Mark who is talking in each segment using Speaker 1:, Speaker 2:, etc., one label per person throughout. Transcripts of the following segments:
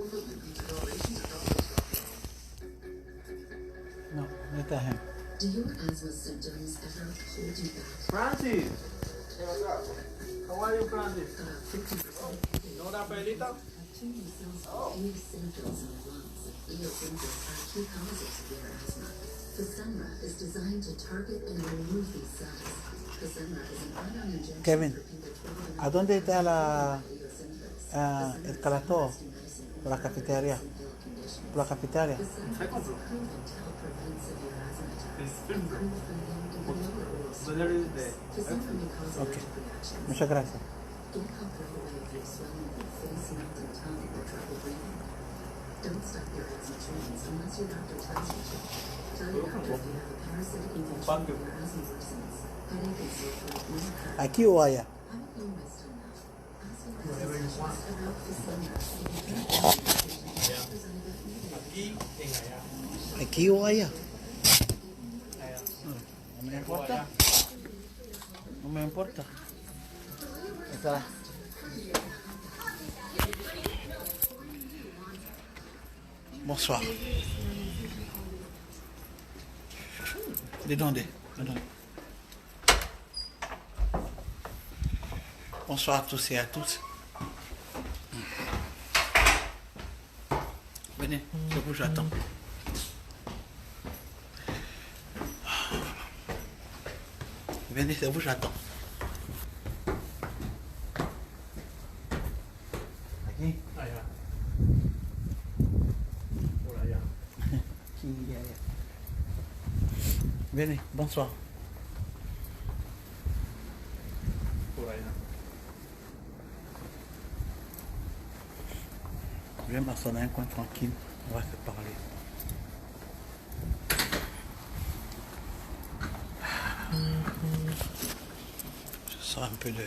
Speaker 1: No, let him.
Speaker 2: Do your asthma symptoms ever hold you back?
Speaker 1: Francis! How are you, Francis?
Speaker 2: About 50%
Speaker 1: ¿No una pelita?
Speaker 2: bacterial cells with eosinophils in the lungs. Eosinophils are key causes of your asthma. Fasenra is designed to target and remove these cells. Fasenra is an iron injection
Speaker 1: Kevin,
Speaker 2: for people 12 and
Speaker 1: ¿a dónde está
Speaker 2: eosinophils.
Speaker 1: el calato? Por la cafetería. Por la cafetería.
Speaker 2: Fasenra is proven to help prevent severe asthma attacks, improve breathing, and lower oral stress. Fasenra may cause allergic reactions.
Speaker 1: Muchas gracias.
Speaker 2: Get help right away if you're swelling in the face, mouth, and tongue or trouble breathing. Don't stop your asthma treatments unless your doctor tells you to. Tell your doctor if you have a parasitic infection or your asthma worsens. Headache and sore throat may occur.
Speaker 1: Aquí o allá.
Speaker 2: Haven't you missed enough? Ask your asthma specialist about Fasenra so you can get representative immediately.
Speaker 1: Aquí o allá. No me importa. No me importa. Está. Bonsoir. Détendez. Bonsoir à tous et à toutes. Venez, c'est vous, j'attends. Venez, c'est vous, j'attends. Aquí.
Speaker 3: Allá. Por allá.
Speaker 1: Aquí, allá. Venez, bonsoir.
Speaker 3: Por allá.
Speaker 1: Je vais m'asseoir dans un coin tranquille. On va se parler. Je sors un peu de...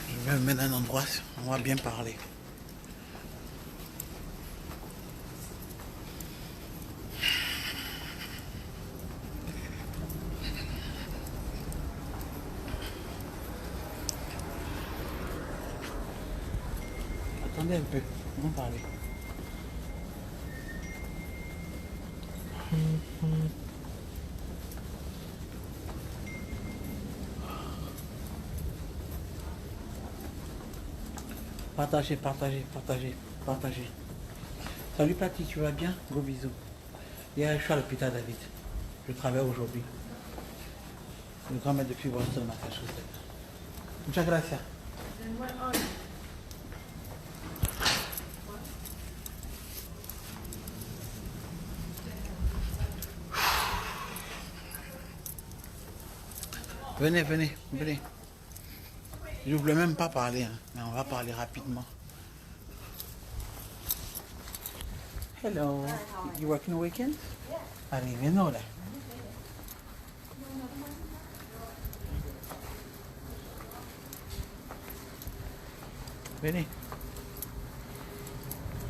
Speaker 1: Je vais me mettre dans un endroit, on va bien parler. Attendez un peu, on va parler. Partagez. Salut Patty, tu vas bien? Gros bisous. Hier, je suis à l'hôpital David. Je travaille aujourd'hui. Le grand-mère depuis Boston, Massachusetts. Muchas gracias. Venez. Je ne voulais même pas parler, hein, mais on va parler rapidement. Hello. You working weekend? I didn't even know that. Venez.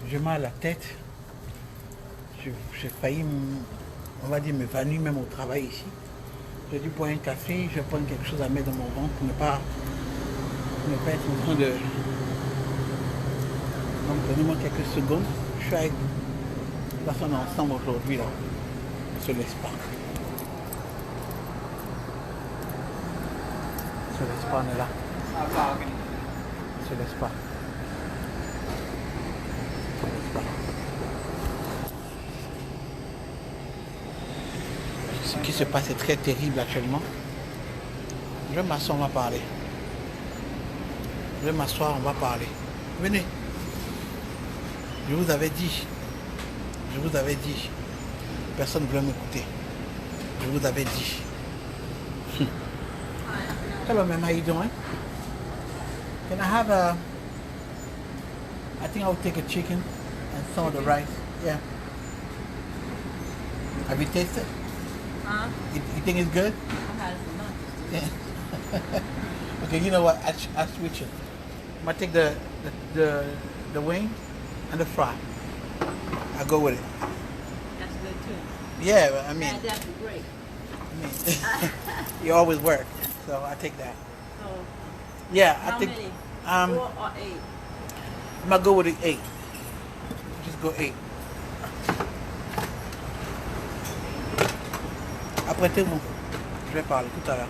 Speaker 1: J'ai mal à la tête. J'ai failli, on va dire, m'évanouir même au travail ici. J'ai dû boire un café, je vais prendre quelque chose à mettre dans mon ventre pour ne pas être en train de... Donc donnez-moi quelques secondes. Je suis avec personne ensemble aujourd'hui là. On se laisse pas. On se laisse pas, on est là. On se laisse pas. On se laisse pas. Ce qui se passe est très terrible actuellement. Je vais m'asseoir, on va parler. Je vais m'asseoir, on va parler. Venez. Je vous avais dit. Personne ne voulait m'écouter. Je vous avais dit. Hello, ma'am. How you doing? Can I have a... I think I'll take a chicken and some of the rice. Yeah. Have you tasted?
Speaker 4: Huh?
Speaker 1: You think it's good?
Speaker 4: I had it for lunch.
Speaker 1: Yeah. Okay, you know what? I'll switch it. I'm gonna take the wing and the fry. I go with it.
Speaker 4: That's good too.
Speaker 1: Yeah, but I mean,
Speaker 4: Yeah, that'd be great.
Speaker 1: you always work, so I take that.
Speaker 4: So,
Speaker 1: Yeah,
Speaker 4: how
Speaker 1: I think
Speaker 4: many?
Speaker 1: um,
Speaker 4: 4 or 8?
Speaker 1: I'm gonna go with the 8. Just go 8. Après c'est bon. Je vais parler tout à l'heure.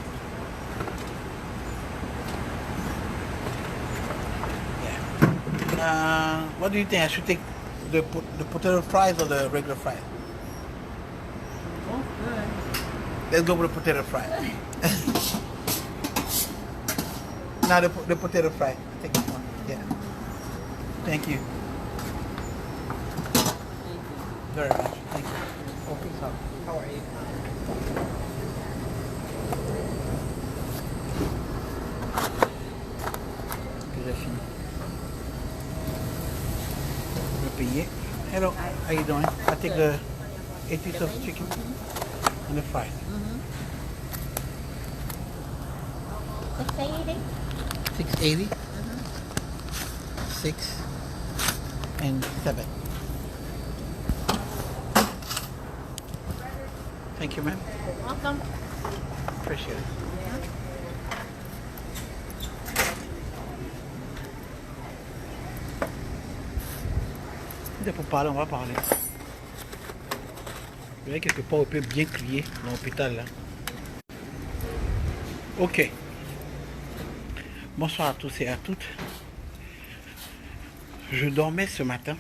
Speaker 1: Yeah. What do you think? I should take the potato fries or the regular fries?
Speaker 4: Both good.
Speaker 1: Let's go with the potato fries. Now the potato fry. Take this one. Yeah. Thank you
Speaker 4: Thank you.
Speaker 1: very much. Thank you. Okay, so how are you? J'ai fini. Je vais payer. Hello, how you doing? I take the 8 pieces of chicken and the fries.
Speaker 4: 680?
Speaker 1: 680. 6 and 7. Thank you, ma'am.
Speaker 4: Welcome.
Speaker 1: Appreciate it. Pour parler, on va parler. Il y a quelque part où on peut bien crier dans l'hôpital là. Ok. Bonsoir à tous et à toutes. Je dormais ce matin.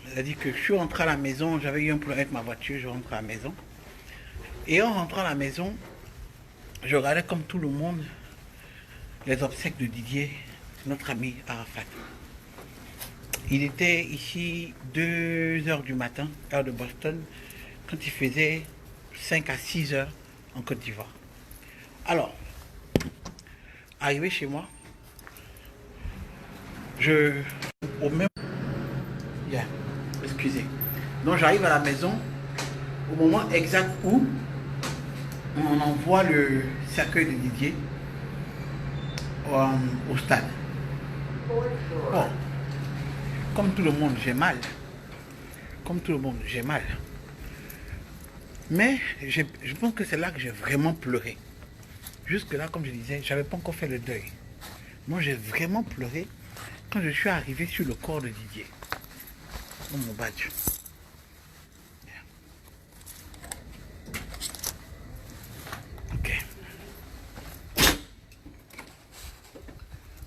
Speaker 1: C'est-à-dire que je suis rentré à la maison, j'avais eu un problème avec ma voiture, je rentre à la maison. Et en rentrant à la maison, je regardais comme tout le monde les obsèques de Didier, notre ami Arafat. Il était ici 2 heures du matin, heure de Boston, quand il faisait 5 à 6 heures en Côte d'Ivoire. Alors, arrivé chez moi, au même... Yeah, excusez. Donc j'arrive à la maison au moment exact où on envoie le cercueil de Didier au stade. Bon, comme tout le monde, j'ai mal. Comme tout le monde, j'ai mal. Mais je pense que c'est là que j'ai vraiment pleuré. Jusque-là, comme je disais, je n'avais pas encore fait le deuil. Moi, j'ai vraiment pleuré quand je suis arrivé sur le corps de Didier. Oh, mon badge. Ok.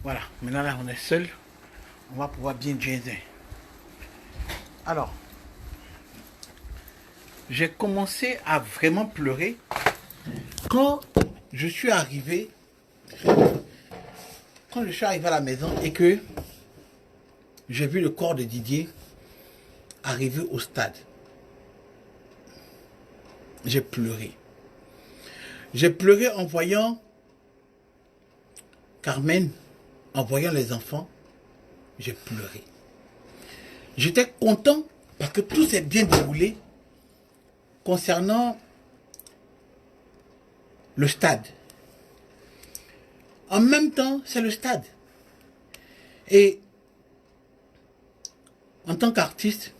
Speaker 1: Voilà, maintenant là, on est seul. On va pouvoir bien jazzer. Alors, j'ai commencé à vraiment pleurer quand je suis arrivé à la maison et que j'ai vu le corps de Didier arriver au stade. J'ai pleuré. J'ai pleuré en voyant Carmen, en voyant les enfants. J'ai pleuré. J'étais content parce que tout s'est bien déroulé concernant le stade. En même temps, c'est le stade. Et en tant qu'artiste,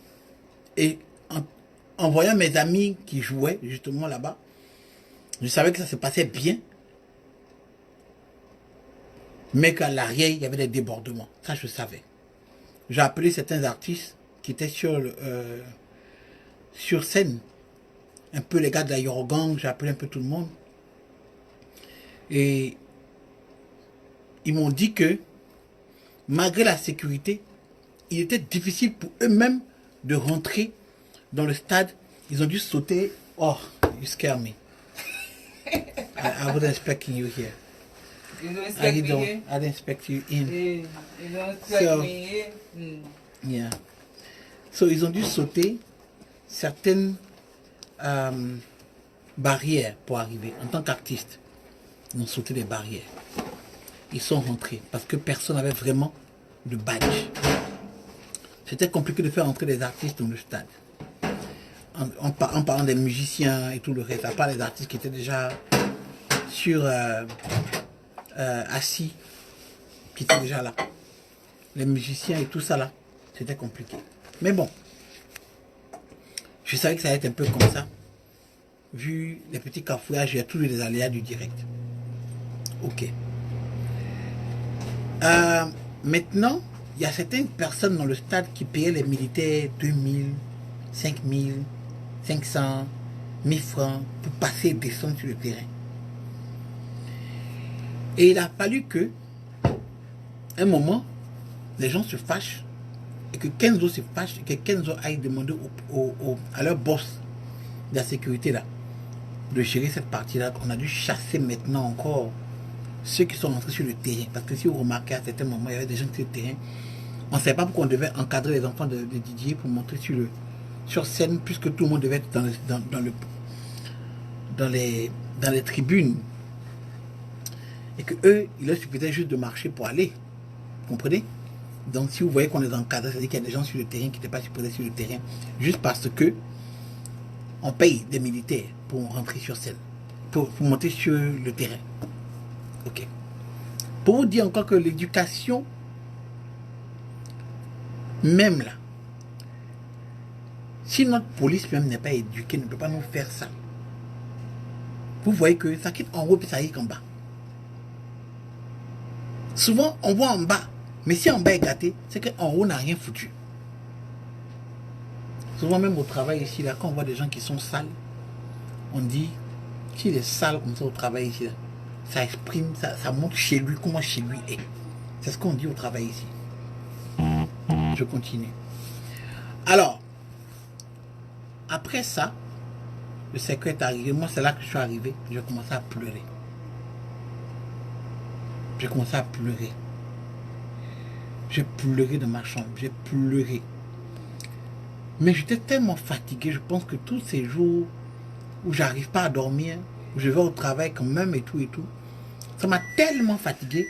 Speaker 1: et en voyant mes amis qui jouaient justement là-bas, je savais que ça se passait bien. Mais qu'à l'arrière, il y avait des débordements. Ça, je savais. J'ai appelé certains artistes qui étaient sur scène. Un peu les gars de la Yorgang, j'ai appelé un peu tout le monde. Et ils m'ont dit que, malgré la sécurité, il était difficile pour eux-mêmes de rentrer dans le stade. Ils ont dû sauter. Oh, you scare me. I wasn't expecting you here.
Speaker 5: You don't
Speaker 1: I
Speaker 5: expect me
Speaker 1: didn't,
Speaker 5: here?
Speaker 1: I didn't expect you in.
Speaker 5: You don't expect
Speaker 1: So-
Speaker 5: me here?
Speaker 1: Yeah. So, ils ont dû sauter certaines barrières pour arriver. En tant qu'artiste, ils ont sauté des barrières. Ils sont rentrés parce que personne n'avait vraiment de badge. C'était compliqué de faire entrer des artistes dans le stade. En parlant des musiciens et tout le reste, à part les artistes qui étaient déjà assis, qui étaient déjà là. Les musiciens et tout ça là, c'était compliqué. Mais bon, Je savais que ça allait être un peu comme ça. Vu les petits cafouillages, j'ai tous les aléas du direct. Ok. Maintenant, il y a certaines personnes dans le stade qui payaient les militaires 2000, 5000, 500, 1000 francs pour passer et descendre sur le terrain. Et il a fallu que, un moment, les gens se fâchent et que Kenzo se fâche et que Kenzo aille demander à leur boss de la sécurité là de gérer cette partie-là. On a dû chasser maintenant encore ceux qui sont rentrés sur le terrain. Parce que si vous remarquez, à certains moments, il y avait des gens sur le terrain. On ne savait pas pourquoi on devait encadrer les enfants de Didier pour montrer sur scène, puisque tout le monde devait être dans les tribunes. Et que eux, il leur suffisait juste de marcher pour aller. Vous comprenez? Donc si vous voyez qu'on les encadre, c'est-à-dire qu'il y a des gens sur le terrain qui n'étaient pas supposés sur le terrain, juste parce que on paye des militaires pour rentrer sur scène, pour monter sur le terrain. Ok. Pour vous dire encore que l'éducation, même là, si notre police même n'est pas éduquée, ne peut pas nous faire ça. Vous voyez que ça quitte en haut puis ça arrive en bas. Souvent, on voit en bas, mais si en bas est gâté, c'est qu'en haut n'a rien foutu. Souvent même au travail ici, là, quand on voit des gens qui sont sales, on dit, s'il est sale comme ça au travail ici, là, ça exprime, ça montre chez lui comment chez lui est. C'est ce qu'on dit au travail ici. Je continue. Alors, après ça, le secret est arrivé. Moi, c'est là que je suis arrivé. J'ai commencé à pleurer. J'ai commencé à pleurer. J'ai pleuré dans ma chambre. J'ai pleuré. Mais j'étais tellement fatigué. Je pense que tous ces jours où j'arrive pas à dormir, où je vais au travail quand même et tout, ça m'a tellement fatigué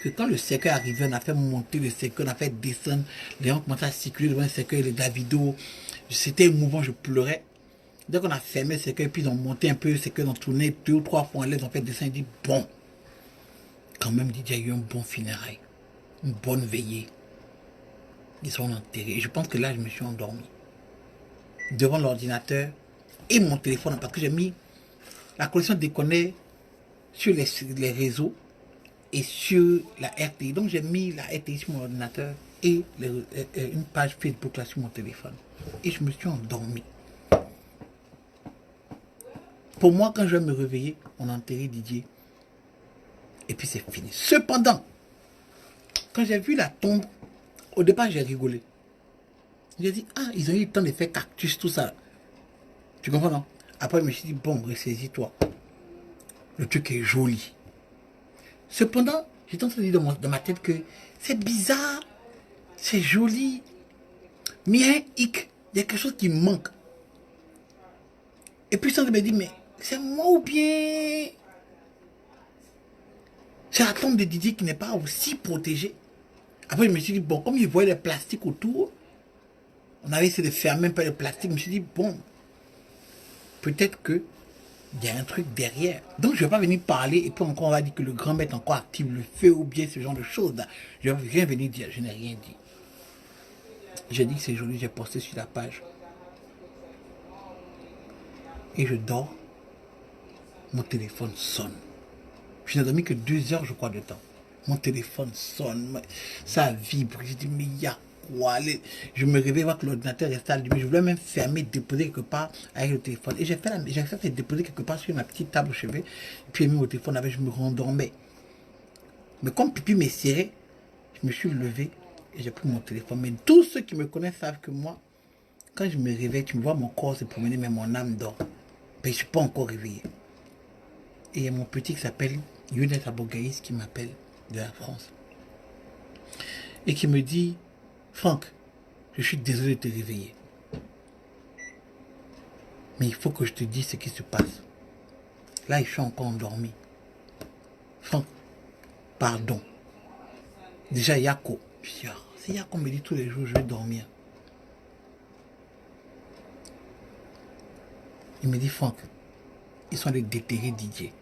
Speaker 1: que quand le cercueil est arrivé, on a fait monter le cercueil, on a fait descendre, les gens commençaient à circuler devant le cercueil, les Davido. C'était émouvant, je pleurais. Dès qu'on a fermé le cercueil, puis ils ont monté un peu le cercueil, ils ont tourné 2 ou 3 fois en l'air, ils ont fait descendre, ils dit bon. Quand même, Didier a eu un bon funérail, une bonne veillée. Ils sont enterrés. Et je pense que là, je me suis endormi. Devant l'ordinateur et mon téléphone, parce que j'ai mis la connexion déconnée sur les réseaux et sur la RTI. Donc, j'ai mis la RTI sur mon ordinateur et une page Facebook là sur mon téléphone. Et je me suis endormi. Pour moi, quand je vais me réveiller, on a enterré Didier. Et puis c'est fini. Cependant, quand j'ai vu la tombe, au départ j'ai rigolé. J'ai dit, ah, ils ont eu le temps de faire cactus, tout ça. Tu comprends, non? Après, je me suis dit, bon, ressaisis-toi. Le truc est joli. Cependant, j'étais en train de dire dans ma tête que c'est bizarre, c'est joli, mais il y a un hic, il y a quelque chose qui manque. Et puis, ça me dit, mais c'est moi ou bien c'est la tombe de Didier qui n'est pas aussi protégée. Après, je me suis dit, bon, comme il voyait les plastiques autour, on avait essayé de fermer un peu le plastique. Je me suis dit, bon, peut-être qu'il y a un truc derrière. Donc, je ne vais pas venir parler et puis encore, on va dire que le grand maître encore active le feu ou bien ce genre de choses là. Je ne vais rien venir dire, je n'ai rien dit. J'ai dit que c'est joli, j'ai posté sur la page. Et je dors. Mon téléphone sonne. Je n'ai dormi que 2 heures, je crois, de temps. Mon téléphone sonne, ça vibre. Je dis, mais il y a quoi? Je me réveille voir que l'ordinateur est allumé. Je voulais même fermer, déposer quelque part avec le téléphone. Et j'ai fait déposer quelque part sur ma petite table au chevet. Et puis j'ai mis mon téléphone avec, je me rendormais. Mais comme pipi m'est serré, je me suis levé et j'ai pris mon téléphone. Mais tous ceux qui me connaissent savent que moi, quand je me réveille, tu me vois mon corps se promener, mais mon âme dort. Mais je ne suis pas encore réveillé. Et il y a mon petit qui s'appelle Younes Abogaïs qui m'appelle de la France. Et qui me dit, Franck, je suis désolé de te réveiller. Mais il faut que je te dise ce qui se passe. Là, je suis encore endormi. Franck, pardon. Déjà, Yako. C'est Yako me dit tous les jours, je vais dormir. Il me dit, Franck, ils sont allés déterrer Didier.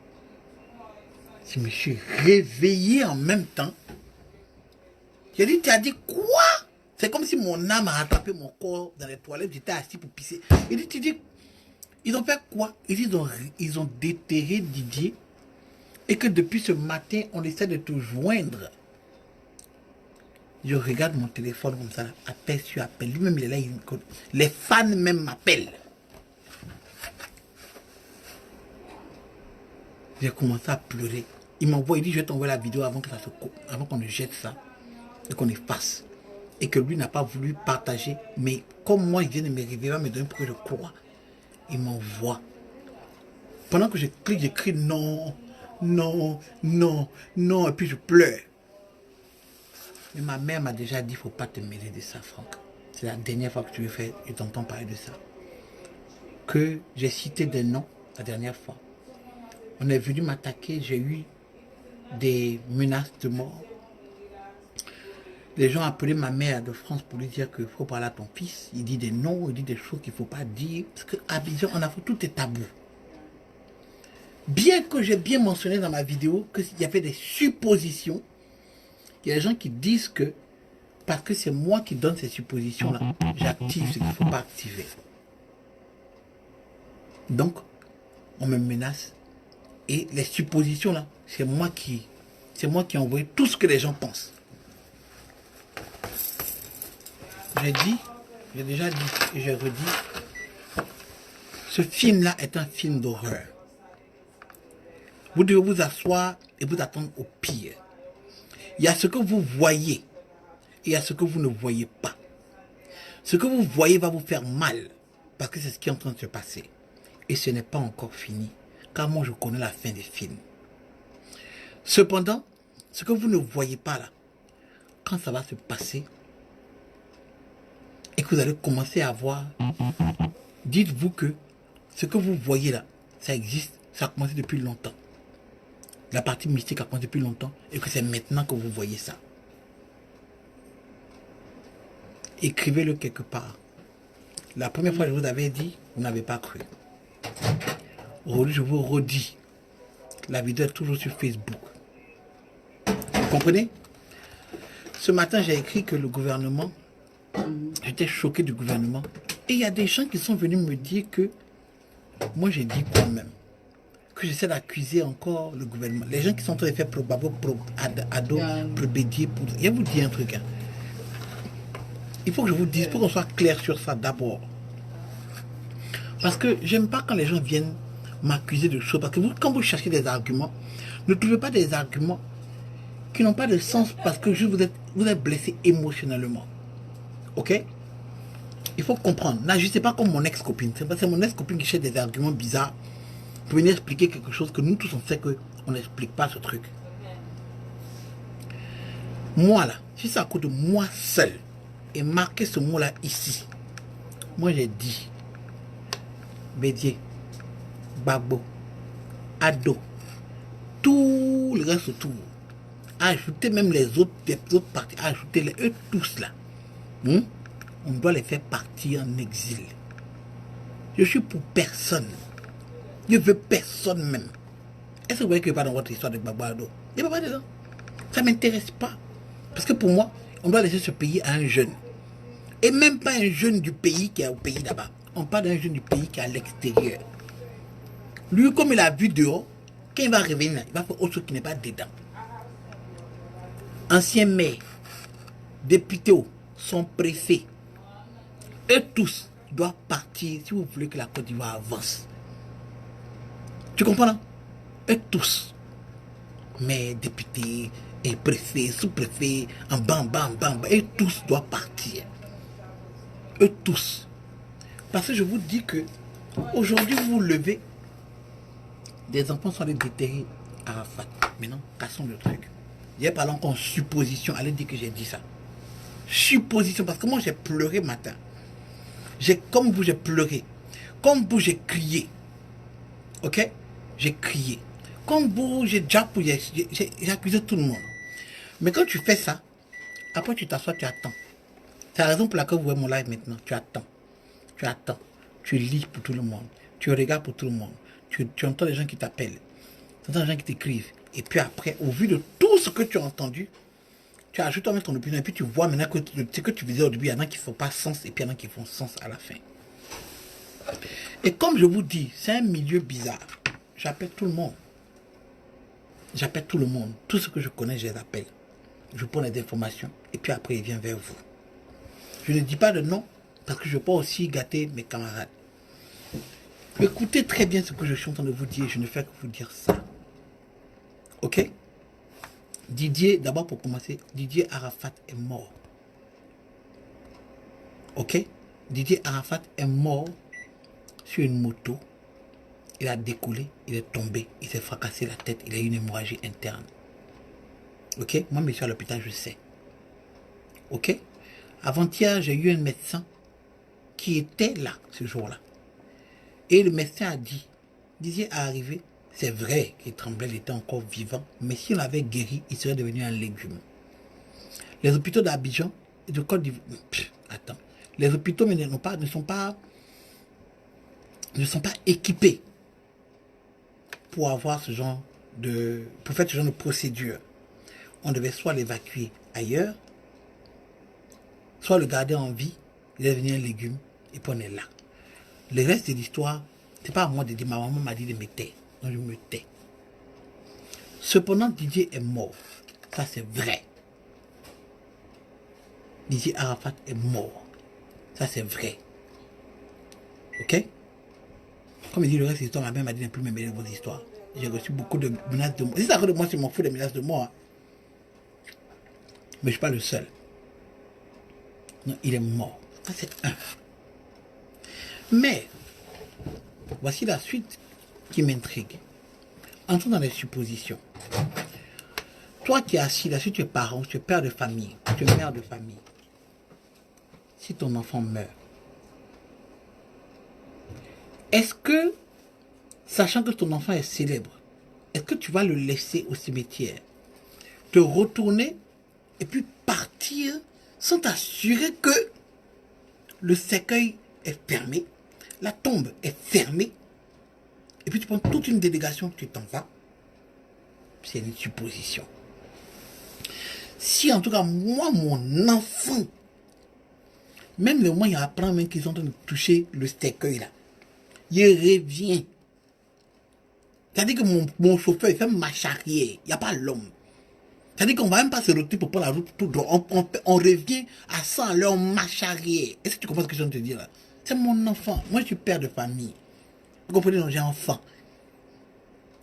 Speaker 1: Je me suis réveillé en même temps. J'ai dit, tu as dit quoi? C'est comme si mon âme a rattrapé mon corps dans les toilettes, j'étais assis pour pisser. Il dit, tu dis, ils ont fait quoi? Ils ont déterré Didier et que depuis ce matin, on essaie de te joindre. Je regarde mon téléphone comme ça, appel sur appel. Lui-même, il est là, les fans même m'appellent. J'ai commencé à pleurer. Il m'envoie, il dit, je vais t'envoyer la vidéo avant qu'on ne jette ça et qu'on efface. Et que lui n'a pas voulu partager. Mais comme moi, il vient de me révéler, me donner pour que je croie. Il m'envoie. Pendant que je clique, j'écris non, non, non, non, et puis je pleure. Mais ma mère m'a déjà dit, il ne faut pas te mêler de ça, Franck. C'est la dernière fois que tu veux faire, je t'entends parler de ça. Que j'ai cité des noms la dernière fois. On est venu m'attaquer, j'ai eu des menaces de mort. Les gens appelaient ma mère de France pour lui dire qu'il faut parler à ton fils. Il dit des noms, il dit des choses qu'il ne faut pas dire. Parce qu'à Abidjan, en Afrique, tout est tabou. Bien que j'ai bien mentionné dans ma vidéo qu'il y avait des suppositions, il y a des gens qui disent que parce que c'est moi qui donne ces suppositions-là, j'active ce qu'il ne faut pas activer. Donc, on me menace. Et les suppositions là, c'est moi qui ai envoyé tout ce que les gens pensent. J'ai déjà dit et je redis, ce film là est un film d'horreur. Vous devez vous asseoir et vous attendre au pire. Il y a ce que vous voyez et il y a ce que vous ne voyez pas. Ce que vous voyez va vous faire mal parce que c'est ce qui est en train de se passer. Et ce n'est pas encore fini. Car moi, je connais la fin des films. Cependant, ce que vous ne voyez pas là, quand ça va se passer, et que vous allez commencer à voir, dites-vous que ce que vous voyez là, ça existe, ça a commencé depuis longtemps. La partie mystique a commencé depuis longtemps, et que c'est maintenant que vous voyez ça. Écrivez-le quelque part. La première fois, je vous avais dit, vous n'avez pas cru. Aujourd'hui, je vous redis, la vidéo est toujours sur Facebook. Vous comprenez? Ce matin, j'ai écrit que le gouvernement, j'étais choqué du gouvernement. Et il y a des gens qui sont venus me dire que, moi j'ai dit quand même, que j'essaie d'accuser encore le gouvernement. Les gens qui sont en train de faire ado, probédier, je vais vous dire un truc. Hein. Il faut que je vous dise, il faut qu'on soit clair sur ça d'abord. Parce que j'aime pas quand les gens viennent m'accuser de choses. Parce que vous, quand vous cherchez des arguments, ne trouvez pas des arguments qui n'ont pas de sens parce que juste vous êtes blessé émotionnellement. Ok? Il faut comprendre. N'agissez pas comme mon ex-copine. C'est mon ex-copine qui cherche des arguments bizarres pour venir expliquer quelque chose que nous tous on sait qu'on n'explique pas ce truc. Moi là, si c'est à cause de moi seul et marquer ce mot-là ici, moi j'ai dit Bédier, Babo, Ado, tout le reste autour, ajoutez même les autres parties, ajoutez-les eux tous là. On doit les faire partir en exil. Je suis pour personne. Je veux personne même. Est-ce que vous voyez que je pas dans votre histoire de Babo Ado? Il n'y a pas dedans. Ça ne m'intéresse pas. Parce que pour moi, on doit laisser ce pays à un jeune. Et même pas un jeune du pays qui est au pays là-bas. On parle d'un jeune du pays qui est à l'extérieur. Lui, comme il a vu dehors, quand il va revenir, il va faire autre chose qui n'est pas dedans. Ancien maire, député, son préfet, eux tous doivent partir si vous voulez que la Côte d'Ivoire avance. Tu comprends, non? Eux tous. Mais députés, et préfets, sous-préfets, en bam, eux tous doivent partir. Eux tous. Parce que je vous dis que aujourd'hui vous vous levez, des enfants sont allés déterrer Arafat. Maintenant, cassons le truc. Hier, parlons en supposition, allez dire que j'ai dit ça. Supposition, parce que moi j'ai pleuré matin. Comme vous, j'ai pleuré. Comme vous, j'ai crié. Ok? J'ai crié. Comme vous, j'ai accusé tout le monde. Mais quand tu fais ça, après tu t'assois, tu attends. C'est la raison pour laquelle vous voyez mon live maintenant. Tu attends. Tu attends. Tu lis pour tout le monde. Tu regardes pour tout le monde. Tu entends les gens qui t'appellent. Tu entends les gens qui t'écrivent. Et puis après, au vu de tout ce que tu as entendu, Tu ajoutes toi-même ton opinion et puis tu vois maintenant que ce que tu faisais au début, il y en a qui ne font pas sens et puis il y en a qui font sens à la fin. Et comme je vous dis, c'est un milieu bizarre. J'appelle tout le monde. J'appelle tout le monde. Tout ce que je connais, je les appelle. Je prends les informations et puis après, ils viennent vers vous. Je ne dis pas de nom parce que je peux aussi gâter mes camarades. Écoutez très bien ce que je suis en train de vous dire. Je ne fais que vous dire ça. Ok? Didier, d'abord pour commencer, Didier Arafat est mort. Ok? Didier Arafat est mort sur une moto. Il a décollé, il est tombé, il s'est fracassé la tête, il a eu une hémorragie interne. Ok? Moi, je suis à l'hôpital, je sais. Ok? Avant-hier, j'ai eu un médecin qui était là ce jour-là. Et le médecin a dit, Didier est arrivé, c'est vrai qu'il tremblait, il était encore vivant, mais s'il avait guéri, il serait devenu un légume. Les hôpitaux d'Abidjan et de Côte d'Ivoire, attends, les hôpitaux ne sont pas équipés pour avoir ce genre pour faire ce genre de procédure. On devait soit l'évacuer ailleurs, soit le garder en vie, il est devenu un légume, et puis on est là. Le reste de l'histoire, c'est pas à moi de dire, ma maman m'a dit de me taire, donc je me tais. Cependant, Didier est mort, ça c'est vrai. Didier Arafat est mort, ça c'est vrai. Ok? Comme il dit le reste de l'histoire, ma mère m'a dit de ne plus me mêler vos histoires. J'ai reçu beaucoup de menaces de mort. Si ça arrive de moi, je m'en fous des menaces de mort. Hein. Mais je ne suis pas le seul. Non, il est mort. Ça, c'est un. Mais, voici la suite qui m'intrigue. Entrons dans les suppositions. Toi qui es assis là, si tu es parent, tu es père de famille, tu es mère de famille, si ton enfant meurt, est-ce que, sachant que ton enfant est célèbre, est-ce que tu vas le laisser au cimetière, te retourner et puis partir sans t'assurer que le cercueil est fermé, la tombe est fermée, et puis tu prends toute une délégation, tu t'en vas? C'est une supposition. Si en tout cas, moi, mon enfant, même le moment où il apprend même qu'ils sont en train de toucher le cercueil là, il revient. C'est-à-dire que mon chauffeur, il fait marche arrière. Il n'y a pas l'homme. C'est-à-dire qu'on ne va même pas se retirer pour prendre la route tout droit. On revient à 100 à l'heure, on marche arrière. Est-ce que tu comprends ce que je viens de te dire là? C'est mon enfant. Moi, je suis père de famille. Vous comprenez? Donc, j'ai un enfant.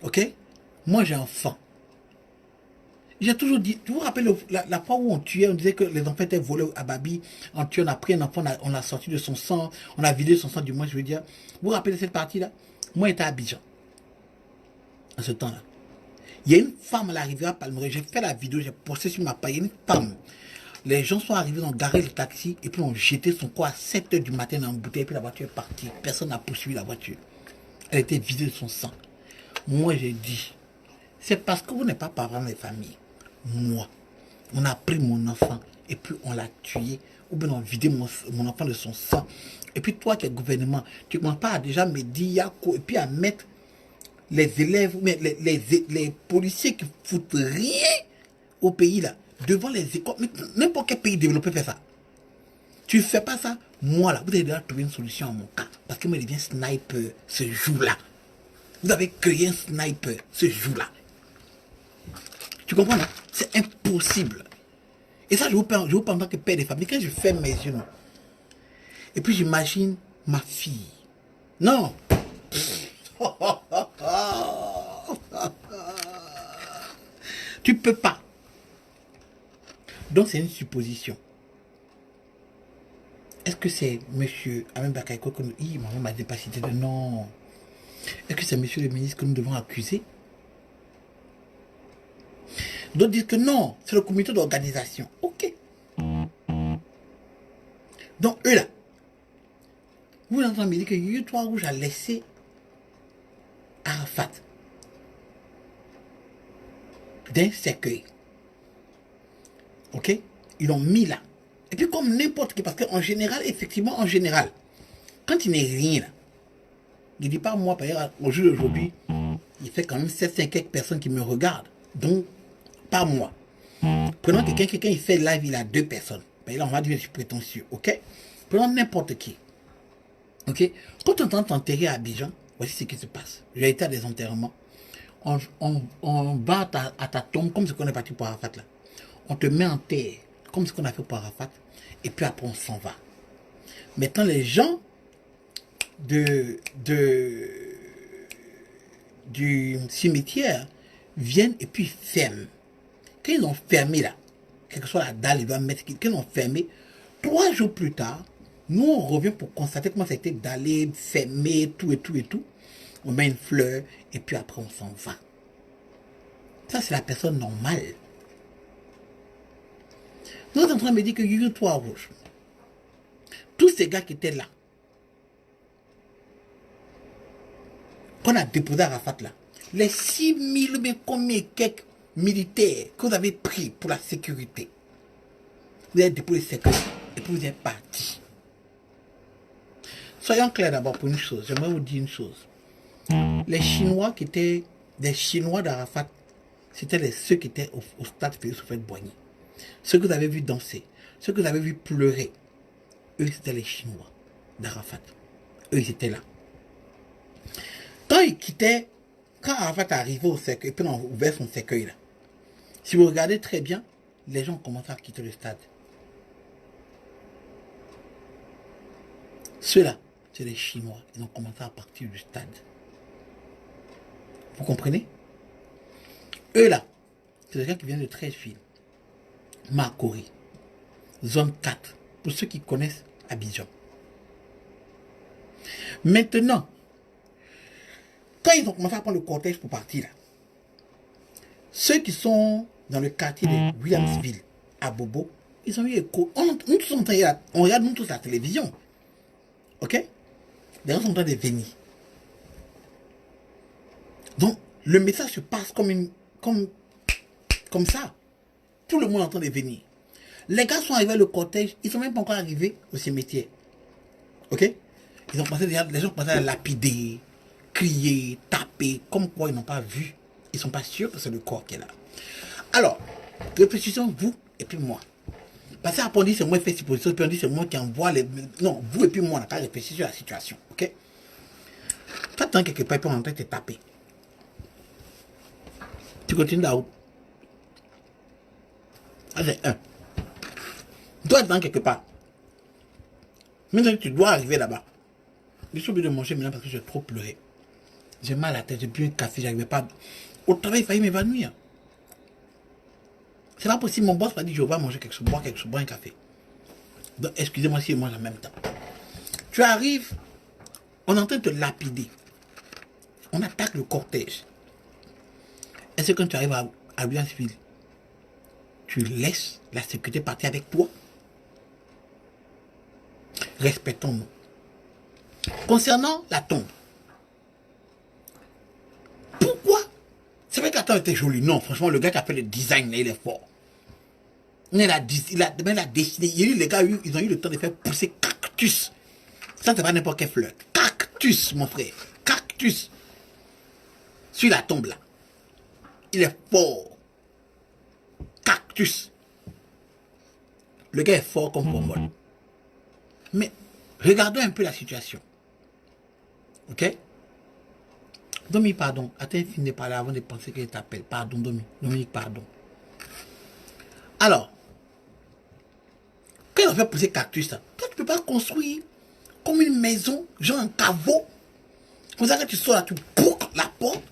Speaker 1: Ok? Moi, j'ai un enfant. J'ai toujours dit, tu vous rappelez la fois où on tuait, on disait que les enfants étaient volés à Babi, on tuait, on a pris un enfant, on l'a sorti de son sang, on a vidé son sang, du moins, je veux dire. Vous vous rappelez cette partie-là? Moi, j'étais à Abidjan. À ce temps-là. Il y a une femme à l'arrivée à Palmeraie, j'ai fait la vidéo, j'ai posté sur ma page, il y a une femme. Les gens sont arrivés, ont garé le taxi, et puis ont jeté son corps à 7 h du matin dans une bouteille, et puis la voiture est partie. Personne n'a poursuivi la voiture. Elle était vidée de son sang. Moi, j'ai dit, c'est parce que vous n'êtes pas parent des familles. Moi, on a pris mon enfant et puis on l'a tué, ou bien on a vidé mon enfant de son sang. Et puis toi qui es gouvernement, tu ne commences pas à déjà me dire Yako, et puis à mettre les élèves, mais les policiers qui foutent rien au pays là, devant les écoles. Mais n'importe quel pays développé fait ça. Tu ne fais pas ça, moi là, vous avez déjà trouvé une solution à mon cas. Parce que moi, je deviens sniper ce jour-là. Vous avez cueilli un sniper ce jour-là. Tu comprends, non? C'est impossible. Et ça, je vous parle en tant que père de famille. Quand je ferme mes yeux, non? Et puis j'imagine ma fille. Non. Tu peux pas. Donc c'est une supposition. Est-ce que c'est monsieur Amen Bakaïko que nous... maman m'a dépassé de non. Est-ce que c'est monsieur le ministre que nous devons accuser? D'autres disent que non, c'est le comité d'organisation. Ok. Donc eux là, vous entendez me dire que Youtoi Rouge a laissé Arafat d'un cercueil. Ok. Ils l'ont mis là. Et puis comme n'importe qui, parce qu'en général, effectivement, en général, quand il n'est rien là, il ne dit pas moi, par exemple, au jour d'aujourd'hui, il fait quand même 7-5 quelques personnes qui me regardent. Donc, pas moi. Prenons quelqu'un, il fait live, il a 2 personnes. Ben là, on va dire que je suis prétentieux, ok? Prenons n'importe qui. Ok? Quand tu entends t'enterrer à Abidjan, voici ce qui se passe. J'ai été à des enterrements. On va à ta tombe, comme ce qu'on est parti pour Arafat là. On te met en terre, comme ce qu'on a fait pour Arafat. Et puis après, on s'en va. Maintenant, les gens du cimetière viennent et puis ferment. Quand ils ont fermé là, quelle que soit la dalle, ils doivent mettre, quand ils ont fermé, 3 jours plus tard, nous on revient pour constater comment c'était d'aller fermer tout et tout et tout. On met une fleur et puis après on s'en va. Ça c'est la personne normale. Nous sommes en train de me dire que Yuyu Toit Rouge, tous ces gars qui étaient là, qu'on a déposé à Rafat là, les 6000 mais combien quelques militaires que vous avez pris pour la sécurité, vous avez déposé sécurité et puis vous êtes partis. Soyons clairs d'abord pour une chose, j'aimerais vous dire une chose. Les Chinois qui étaient des Chinois d'Arafat, c'était ceux qui étaient au stade Félix Houphouët-Boigny. Ceux que vous avez vu danser, ceux que vous avez vu pleurer, eux c'était les Chinois d'Arafat. Eux ils étaient là. Quand ils quittaient, quand Arafat est arrivé au cercueil, puis on a ouvert son cercueil là, si vous regardez très bien, les gens ont commencé à quitter le stade. Ceux-là, c'est les Chinois. Ils ont commencé à partir du stade. Vous comprenez? Eux là, c'est des gens qui viennent de 13 villes. Makori, zone 4, pour ceux qui connaissent Abidjan. Maintenant, quand ils ont commencé à prendre le cortège pour partir là, ceux qui sont dans le quartier de Williamsville, à Bobo, ils ont eu écho. On regarde nous tous la télévision. Ok? Les gens sont en train de venir. Donc, le message se passe comme ça. Tout le monde est en train de venir. Les gars sont arrivés au cortège, ils ne sont même pas encore arrivés au cimetière. Ok? Les gens commencé à lapider, crier, taper, comme quoi ils n'ont pas vu. Ils ne sont pas sûrs que c'est le corps qui est là. Alors, réfléchissons vous et puis moi. Parce qu'après on dit c'est moi qui fais supposition, puis on dit c'est moi qui envoie les... Non, vous et puis moi, on n'a pas réfléchi sur la situation. Ok? Tu attends quelque part, puis on est en train de te taper. Tu continues là-haut. Ah, c'est un. Tu dois attendre quelque part. Maintenant, tu dois arriver là-bas. Je suis obligé de manger maintenant parce que j'ai trop pleuré. J'ai mal à la tête, j'ai bu un café, j'arrivais pas. Au travail, il fallait m'évanouir. C'est pas possible, mon boss m'a dit je vais manger quelque chose, boire quelque chose, boire un café. Donc, excusez-moi si je mange en même temps. Tu arrives, on est en train de te lapider. On attaque le cortège. Est-ce que quand tu arrives à Williamsville, tu laisses la sécurité partir avec toi? Respectons-nous. Concernant la tombe, pourquoi? C'est vrai que la tombe était jolie. Non, franchement, le gars qui a fait le design, il est fort. Il a dessiné. Les gars, ils ont eu le temps de faire pousser cactus. Ça, c'est pas n'importe quelle fleur. Cactus, mon frère. Cactus. Sur la tombe, là. Il est fort. Cactus. Le gars est fort comme Pomol. Mais, regardons un peu la situation. Ok? Domi, pardon. Attends, fini de parler avant de penser qu'il t'appelle. Pardon, Domi. Dominique, pardon. Alors, quand ils ont fait pousser cactus, là, toi, tu ne peux pas construire comme une maison, genre un caveau. Comme ça, quand tu sors là, tu boucles la porte.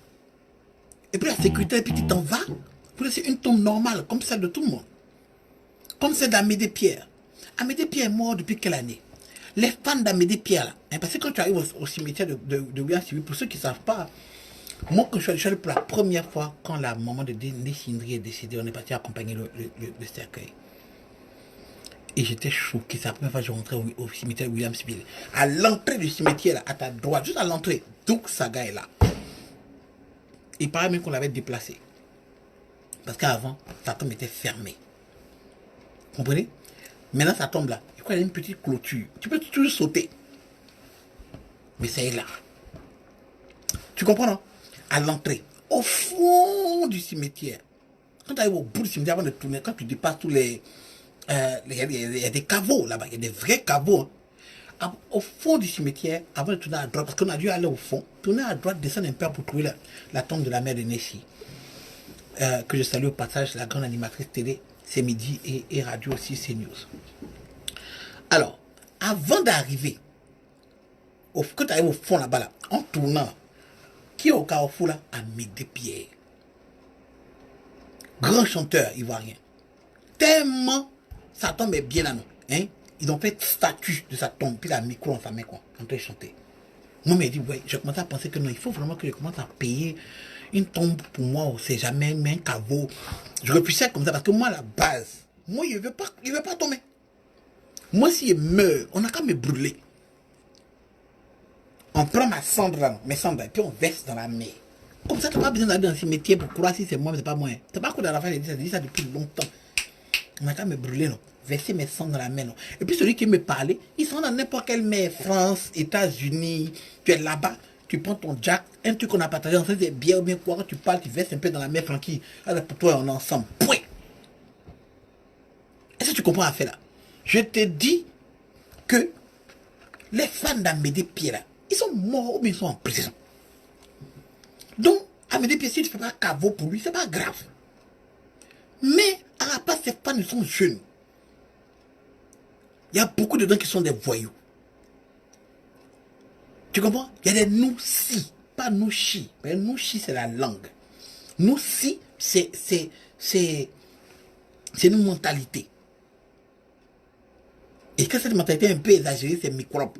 Speaker 1: Et puis la sécurité, et puis tu t'en vas. Pour laisser une tombe normale, comme celle de tout le monde. Comme celle d'Amédée Pierre. Amédée Pierre est mort depuis quelle année? Les fans d'Amédée Pierre, là, hein, parce que quand tu arrives au cimetière de Williamsville, pour ceux qui ne savent pas, moi, quand je suis allé pour la première fois, quand la maman de Ndé est décédée, on est parti accompagner le cercueil. Et j'étais choqué. C'est la première fois que je rentrais au cimetière de Williamsville. À l'entrée du cimetière, là, à ta droite, juste à l'entrée, Douk Saga est là. Il paraît même qu'on l'avait déplacé. Parce qu'avant, sa tombe était fermée. Vous comprenez? Maintenant, sa tombe là, il y a une petite clôture. Tu peux toujours sauter. Mais c'est là. Tu comprends, non? À l'entrée, au fond du cimetière,
Speaker 6: Quand tu arrives au bout du cimetière avant de tourner, quand tu dépasses tous les... Il y a des caveaux là-bas, il y a des vrais caveaux. Hein. Au fond du cimetière, avant de tourner à droite, parce qu'on a dû aller au fond, tourner à droite, descendre un peu pour trouver la tombe de la mère de Nessie. Que je salue au passage, la grande animatrice télé, c'est midi, et radio aussi, c'est news. Alors, avant d'arriver, quand tu arrives au fond là-bas, là, en tournant, qui est au carrefour là? Amédée Pierre. Grand chanteur ivoirien. Tellement sa tombe est bien là, non? Hein? Ils ont fait statue de sa tombe, puis la micro en sa main, quoi, en train de chanter. Moi, je me dis, ouais, je commence à penser que non, il faut vraiment que je commence à payer une tombe pour moi, on sait jamais, mais un caveau. Je réfléchissais comme ça, parce que moi, à la base, moi, il ne veut pas tomber. Moi, s'il meurt, on n'a qu'à me brûler. On prend ma cendre là, mes cendres, et puis on verse dans la mer. Comme ça, tu n'as pas besoin d'aller dans ce métier pour croire si c'est moi, mais c'est pas moi. C'est pas quoi dans la fin, j'ai dit ça depuis longtemps. On n'a qu'à me brûler, non. Verser mes cendres dans la mer, non. Et puis celui qui me parlait, ils sont dans n'importe quelle mer, France, États-Unis, tu es là-bas, tu prends ton jack, un truc qu'on a partagé, en fait, c'est bien ou bien quoi, quand tu parles, tu verses un peu dans la mer tranquille. Alors pour toi, on est ensemble. Point. Est-ce que tu comprends l'affaire là? Je te dis que les fans d'Amédée Pierre là, ils sont morts ou bien ils sont en prison. Donc, Amédée Pierre, si tu ne fais pas caveau pour lui, c'est pas grave. Mais à la base, ces fans, ils sont jeunes. Il y a beaucoup de gens qui sont des voyous. Tu comprends? Il y a des nous-si, pas nous-chi. Nous-chi, c'est la langue. Nous-si, c'est une mentalité. Et quand cette mentalité est un peu exagérée, c'est microbe.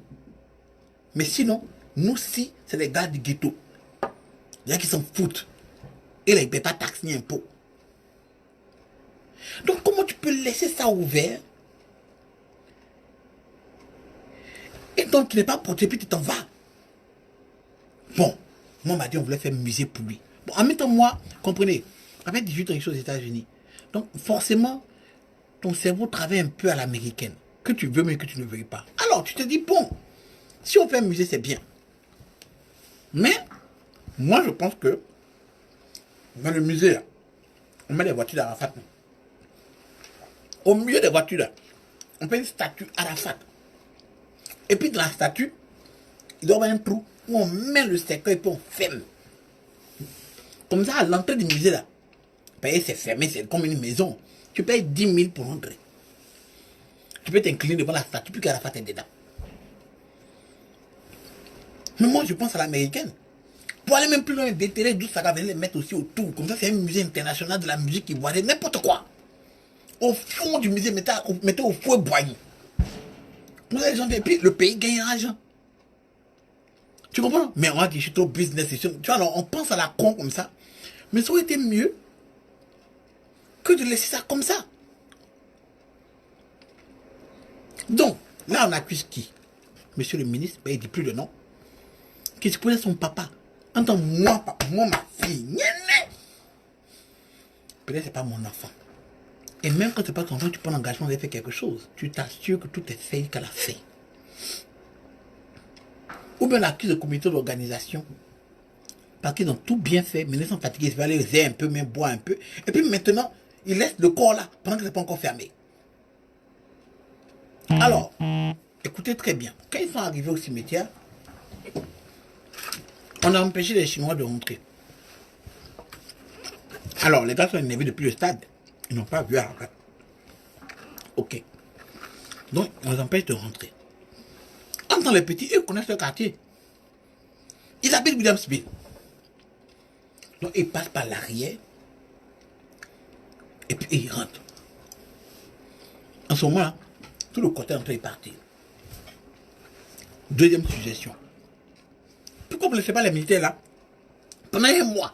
Speaker 6: Mais sinon, nous-si, c'est les gars du ghetto. Il y a qui s'en foutent. Et là, ils ne paient pas taxes ni impôts. Donc, comment tu peux laisser ça ouvert? Et donc, tu n'es pas protégé, puis tu t'en vas. Bon, moi, on m'a dit, on voulait faire un musée pour lui. Bon, en même temps, moi, comprenez, avec 18 ans, je suis aux États-Unis. Donc, forcément, ton cerveau travaille un peu à l'américaine. Que tu veux, mais que tu ne veux pas. Alors, tu te dis, bon, si on fait un musée, c'est bien. Mais, moi, je pense que, dans le musée, là, on met les voitures d'Arafat. Au milieu des voitures, là, on fait une statue Arafat. Et puis, dans la statue, il doit y avoir un trou où on met le cercueil et puis on ferme. Comme ça, à l'entrée du musée, là, c'est fermé, c'est comme une maison. Tu payes 10 000 pour entrer. Tu peux t'incliner devant la statue, puis qu'Arafat est dedans. Mais moi, je pense à l'américaine. Pour aller même plus loin, déterrer d'où ça va venir les mettre aussi autour. Comme ça, c'est un musée international de la musique ivoirienne, n'importe quoi. Au fond du musée, mettez au fouet boigny. Vous avez les gens, et puis le pays gagne l'argent. Tu comprends? Mais on a dit, je suis trop business. Tu vois, alors, on pense à la con comme ça. Mais ça aurait été mieux que de laisser ça comme ça. Donc, là, on accuse qui? Monsieur le ministre, ben, il dit plus de nom. Qui se connaît son papa. Entends, moi, ma fille. Peut-être c'est pas mon enfant. Et même quand c'est pas ton enfant, tu prends l'engagement de faire quelque chose. Tu t'assures que tout est fait qu'à la fin. Ou bien l'accuse de comité d'organisation. Parce qu'ils ont tout bien fait, mais ils sont fatigués. Ils vont aller aider un peu, même boire un peu. Et puis maintenant, ils laissent le corps là, pendant que c'est pas encore fermé. Alors, écoutez très bien. Quand ils sont arrivés au cimetière, on a empêché les Chinois de rentrer. Alors, les gars sont énervés depuis le stade. Ils n'ont pas vu Arafat. Ok. Donc, on les empêche de rentrer. En tant les petits, eux connaissent le quartier. Ils habitent Williamsville. Donc, ils passent par l'arrière. Et puis, ils rentrent. En ce moment-là, tout le côté entré est parti. Deuxième suggestion. Pourquoi vous ne laissez pas les militaires là pendant un mois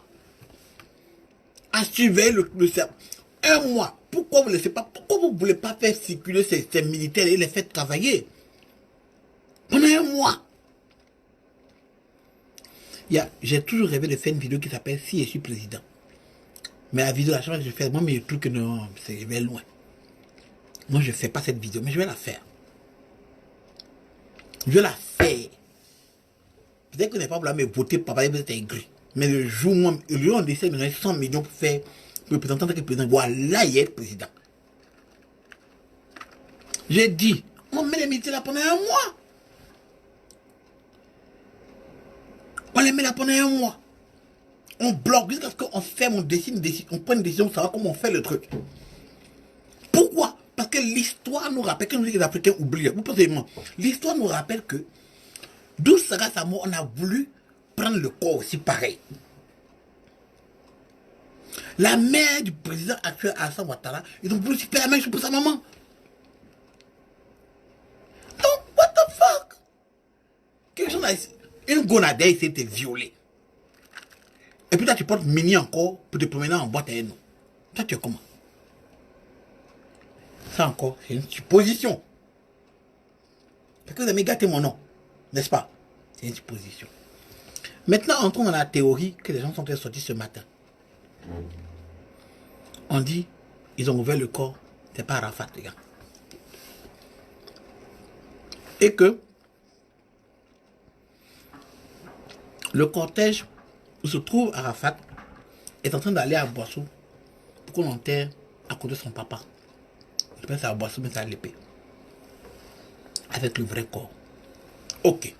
Speaker 6: à surveiller le cercle? Un mois. Pourquoi vous ne laissez pas? Pourquoi vous ne voulez pas faire circuler ces militaires et les faire travailler pendant un mois? J'ai toujours rêvé de faire une vidéo qui s'appelle Si je suis président. Mais la vidéo, à chaque fois que je fais, moi, mais je trouve que non, je vais loin. Moi, je ne fais pas cette vidéo, mais je vais la faire. Je vais la faire. Peut-être que vous n'avez pas voulu me voter pour parler de vous êtes aigri. Mais le jour où on décide de donner 100 millions pour faire me présenter en tant que président. Voilà, il est président. J'ai dit, on met les militaires là pendant un mois. On les met là pendant un mois. On bloque jusqu'à ce qu'on ferme, on décide, on prend une décision, savoir comment on fait le truc. Pourquoi? Parce que l'histoire nous rappelle, quand nous dit que les Africains oublient, vous pensez moi, l'histoire nous rappelle que, d'où sera sa mort, on a voulu prendre le corps aussi pareil. La mère du président actuel Alassane Ouattara, ils ont voulu faire la même chose pour sa maman. Donc, what the fuck? Quelque chose une gonadelle s'est été violée. Et puis là, tu portes mini encore pour te promener en boîte à nous. Toi, tu es comment? Ça encore, c'est une supposition. Parce que vous avez gâté mon nom, n'est-ce pas? C'est une supposition. Maintenant, entrons dans la théorie que les gens sont sortis ce matin. On dit, ils ont ouvert le corps, c'est pas Arafat, les gars. Et que le cortège où se trouve Arafat est en train d'aller à Boissou pour qu'on l'enterre à côté de son papa. Je pense à Boissou, mais c'est à l'épée. Avec le vrai corps. Ok.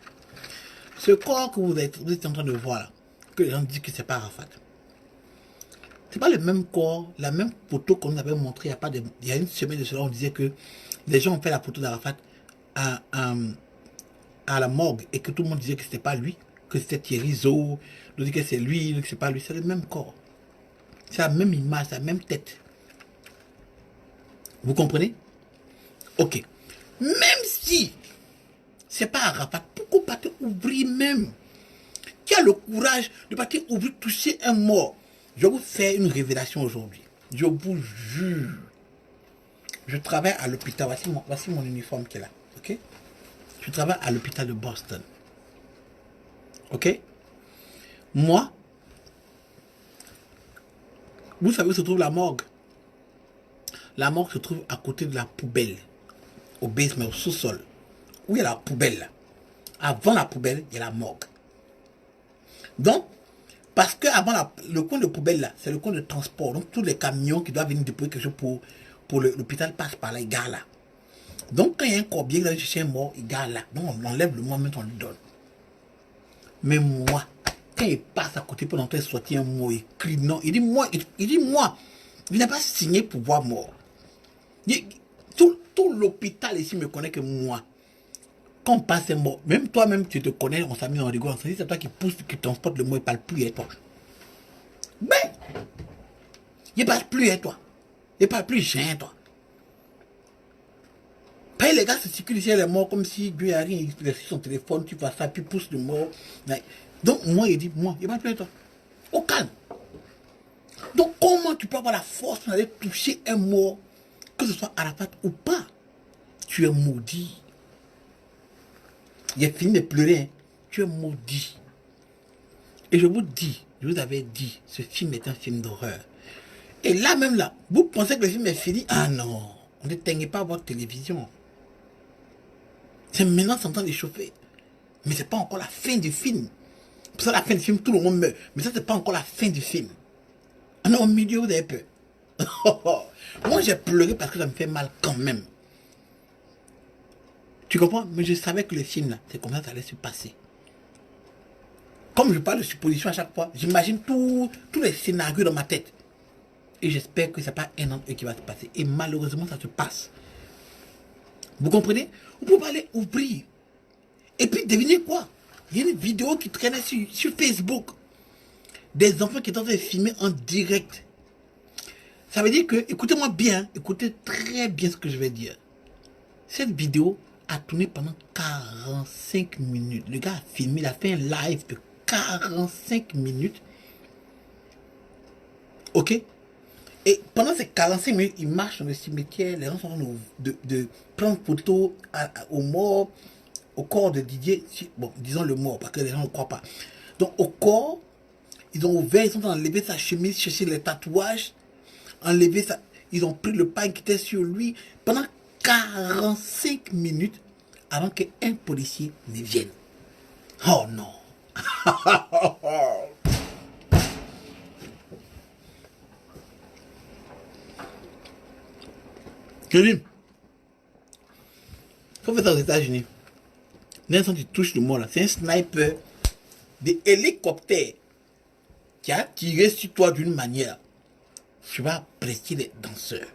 Speaker 6: Ce corps que vous êtes en train de voir là, que les gens disent que c'est pas Arafat. C'est pas le même corps, la même photo qu'on nous avait montré il y a une semaine de cela, on disait que les gens ont fait la photo d'Arafat à la morgue et que tout le monde disait que c'était pas lui, que c'était Thierry Zo, on dit que c'est lui, que c'est pas lui, c'est le même corps. C'est la même image, c'est la même tête. Vous comprenez? Ok. Même si c'est pas Arafat, pourquoi pas te ouvrir même? Qui a le courage de partir ouvrir, toucher un mort? Je vais vous faire une révélation aujourd'hui. Je vous jure. Je travaille à l'hôpital. Voici mon uniforme qui est là. Ok? Je travaille à l'hôpital de Boston. Ok? Moi, vous savez où se trouve la morgue? La morgue se trouve à côté de la poubelle. Au basement, au sous-sol. Où il y a la poubelle là. Avant la poubelle, il y a la morgue. Donc, parce que avant le coin de poubelle là, c'est le coin de transport. Donc tous les camions qui doivent venir déposer quelque chose pour l'hôpital passent par là, ils garent là. Donc quand il y a un corbier qui va chercher un mort, il garent là. Donc on enlève le mort, maintenant on lui donne. Mais moi, quand il passe à côté pour l'entendre sortir un mot, il crie non. Il dit moi, il n'a pas signé pour voir mort. Tout l'hôpital ici me connaît que moi. Quand on passe un mot, même toi-même tu te connais, on s'amuse en rigole, on se dit c'est toi qui pousse, qui transporte le mot, il ne parle plus à toi. Mais, il ne parle plus à toi. Il ne parle plus gêne toi. Paye les gars se circulent ici les morts comme si Dieu arrive, il laisse son téléphone, tu fais ça, puis pousse le mort. Donc moi, il dit, moi, il ne parle plus à toi. Au calme. Donc comment tu peux avoir la force d'aller toucher un mort, que ce soit Arafat ou pas? Tu es maudit. Il a fini de pleurer. Hein. Tu es maudit. Et je vous dis, je vous avais dit, ce film est un film d'horreur. Et là même là, vous pensez que le film est fini? Ah non, on n'éteignez pas votre télévision. C'est maintenant c'est en train d'échauffer. Mais c'est pas encore la fin du film. Pour ça, la fin du film, tout le monde meurt. Mais ça, c'est pas encore la fin du film. On est au milieu, vous avez peur. Moi, j'ai pleuré parce que ça me fait mal quand même. Tu comprends? Mais je savais que le film là, c'est comme ça que ça allait se passer. Comme je parle de supposition à chaque fois, j'imagine tous les scénarios dans ma tête. Et j'espère que ce n'est pas un an qui va se passer. Et malheureusement, ça se passe. Vous comprenez? Vous pouvez aller ouvrir. Et puis, devinez quoi? Il y a une vidéo qui traînait sur Facebook. Des enfants qui étaient en train de filmer en direct. Ça veut dire que, écoutez-moi bien, écoutez très bien ce que je vais dire. Cette vidéo a tourné pendant 45 minutes. Le gars a filmé, il a fait un live de 45 minutes. Ok? Et pendant ces 45 minutes, il marche dans le cimetière, les gens sont en train de prendre photo aux morts, au corps de Didier. Bon, disons le mort, parce que les gens ne croient pas. Donc au corps, ils ont ouvert, ils sont en train d'enlever sa chemise, chercher les tatouages, enlever ça. Ils ont pris le pain qui était sur lui pendant 45 minutes avant qu'un policier ne vienne. Oh non! Je dis, faut faire ça aux États-Unis. L'instant tu touches le mot là, c'est un sniper d'hélicoptère qui a tiré sur toi d'une manière. Tu vas apprécier les danseurs.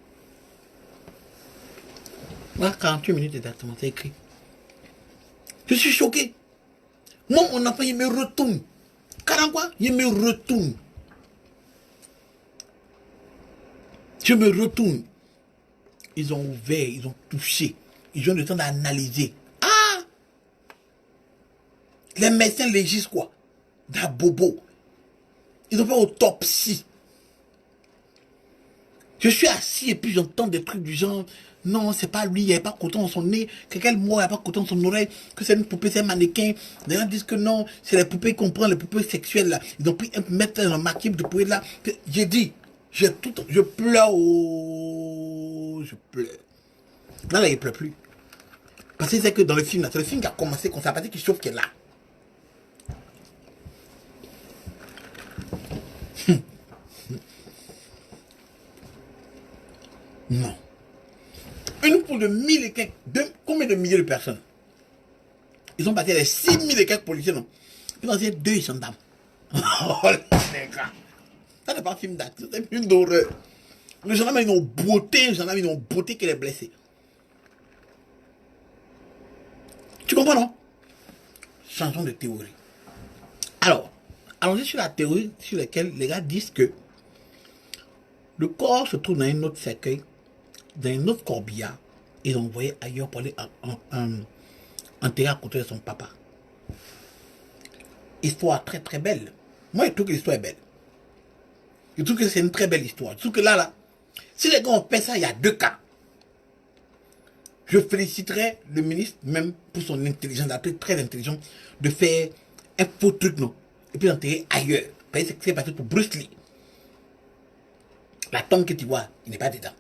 Speaker 6: Voilà, 48 minutes exactement, c'est écrit. Je suis choqué. Moi, mon enfant, il me retourne. Carangwa, il me retourne. Je me retourne. Ils ont ouvert, ils ont touché. Ils ont le temps d'analyser. Ah! Les médecins légisent quoi? D'Abobo. Ils ont fait autopsie. Je suis assis et puis j'entends des trucs du genre, non, c'est pas lui, il n'y avait pas coton dans son nez, quelqu'un mort, il n'y a pas coton dans son oreille, que c'est une poupée, c'est un mannequin. Les gens disent que non, c'est les poupées qu'on prend, les poupées sexuelles là. Ils ont pris un mettre dans le maquis de poupée là. J'ai dit, je pleure, oh, je pleure. Là, il ne pleure plus. Parce que c'est que dans le film, là, c'est le film qui a commencé comme ça, parce qu'il chauffe qui est là. Non. Une poule de 1000 et quelques, combien de milliers de personnes? Ils sont passés les 6000 et quelques policiers, non? Ils ont dit 2 gendarmes. Oh les gars. Ça n'est pas un film d'action, c'est un film d'horreur. Les gendarmes, ils ont beauté, que les blessés. Tu comprends, non? Changeons de théorie. Alors, allons-y sur la théorie sur laquelle les gars disent que le corps se trouve dans un autre cercueil, dans un autre corbillard. Ils ont envoyé ailleurs pour aller enterrer à côté de son papa. Histoire très très belle. Moi, je trouve que l'histoire est belle. Je trouve que c'est une très belle histoire. Je trouve que là, si les gars ont fait ça, il y a 2 cas. Je féliciterais le ministre même pour son intelligence, très intelligent, de faire un faux truc, non? Et puis d'enterrer ailleurs. Parce que c'est passé pour Bruce Lee. La tombe que tu vois, il n'est pas dedans.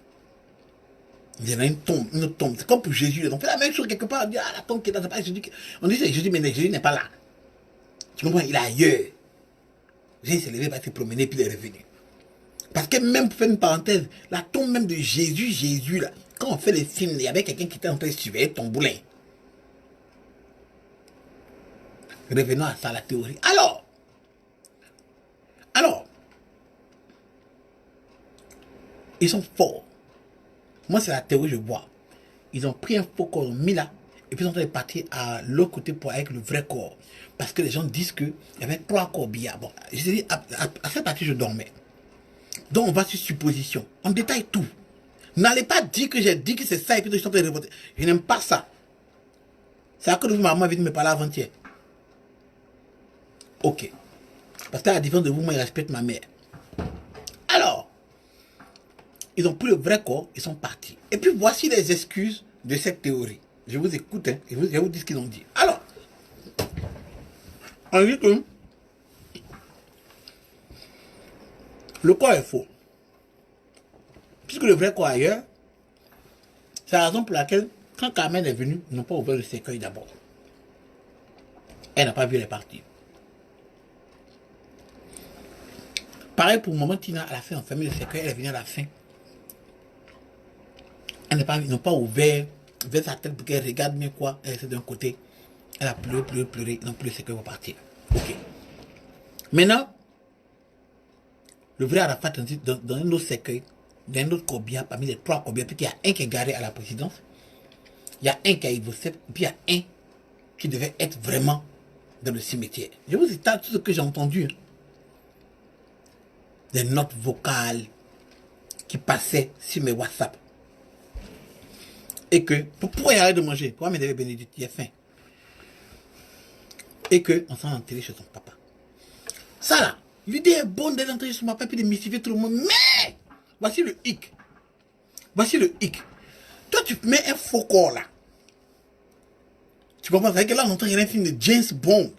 Speaker 6: Il y en a une autre tombe. C'est comme pour Jésus. On fait la même chose quelque part. On dit, ah, la tombe qui est là, c'est pas Jésus. On dit, c'est Jésus, mais Jésus n'est pas là. Tu comprends? Il est ailleurs. Jésus s'est levé, il va se promener, puis il est revenu. Parce que même, pour faire une parenthèse, la tombe même de Jésus là, quand on fait les films, il y avait quelqu'un qui était en train de surveiller ton boulin. Revenons à ça, la théorie. Alors, ils sont forts. Moi, c'est la théorie que je vois. Ils ont pris un faux corps, ils ont mis là, et puis ils sont en train de partir à l'autre côté pour avec le vrai corps. Parce que les gens disent qu'il y avait 3 corbillards. Bon, je te dis, à cette partie, je dormais. Donc, on va sur supposition. On détaille tout. N'allez pas dire que j'ai dit que c'est ça et puis je suis en train de reporter. Je n'aime pas ça. C'est à cause de vous, maman vient de me parler avant-hier. Ok. Parce qu'à la différence de vous, moi, je respecte ma mère. Alors, ils ont pris le vrai corps, ils sont partis. Et puis voici les excuses de cette théorie. Je vous écoute, hein, je vous dis ce qu'ils ont dit. Alors, on dit que le corps est faux. Puisque le vrai corps est ailleurs, c'est la raison pour laquelle, quand Carmen est venue, ils n'ont pas ouvert le cercueil d'abord. Elle n'a pas vu les parties. Pareil pour maman Tina, à la fin, on fermé le cercueil, elle est venue à la fin. Ils n'ont pas ouvert sa tête pour qu'elle regarde mieux quoi. Elle est d'un côté. Elle a pleuré. Ils n'ont plus le cercueil pour partir. Ok. Maintenant, le vrai Arafat dans un autre cercueil, dans un autre corbillard, parmi les 3 corbillards, puis il y a un qui est garé à la présidence. Il y a un qui a Ivocep, puis il y a un qui devait être vraiment dans le cimetière. Je vous étale tout ce que j'ai entendu. Hein. Des notes vocales qui passaient sur mes WhatsApp. Et que, pourquoi il arrête de manger? Pourquoi m'aider Bénédicte? Il est faim. Et que, on s'en enterré chez son papa. Ça là, l'idée est bonne d'être enterré chez son papa et de mystifier tout le monde. Mais, voici le hic. Voici le hic. Toi, tu mets un faux corps là. Tu comprends? C'est que là, on entend un film de James Bond.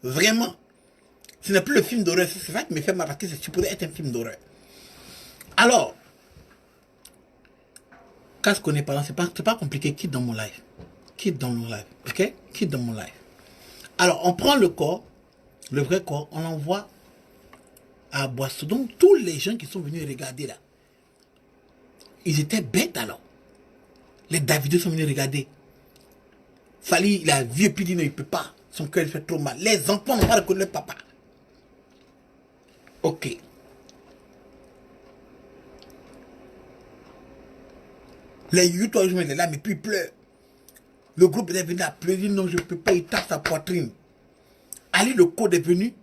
Speaker 6: Vraiment. Ce n'est plus le film d'horreur. C'est ça qui me fait mal parce que c'est supposé être un film d'horreur. Alors, quand je connais pas, c'est pas compliqué. Quitte dans mon live. Quitte dans mon live. Ok? Quitte dans mon live. Alors, on prend le corps, le vrai corps, on l'envoie à Boisseau. Donc, tous les gens qui sont venus regarder là, ils étaient bêtes alors. Les Davidos sont venus regarder. Fali, il a vu et puis il dit non, il ne peut pas. Son cœur fait trop mal. Les enfants n'ont pas reconnu leur papa. Ok. Les 8 jours, il est là, mais puis il pleure. Le groupe est venu à pleurer. Non, je ne peux pas. Il tape sa poitrine. Ali, le corps est venu.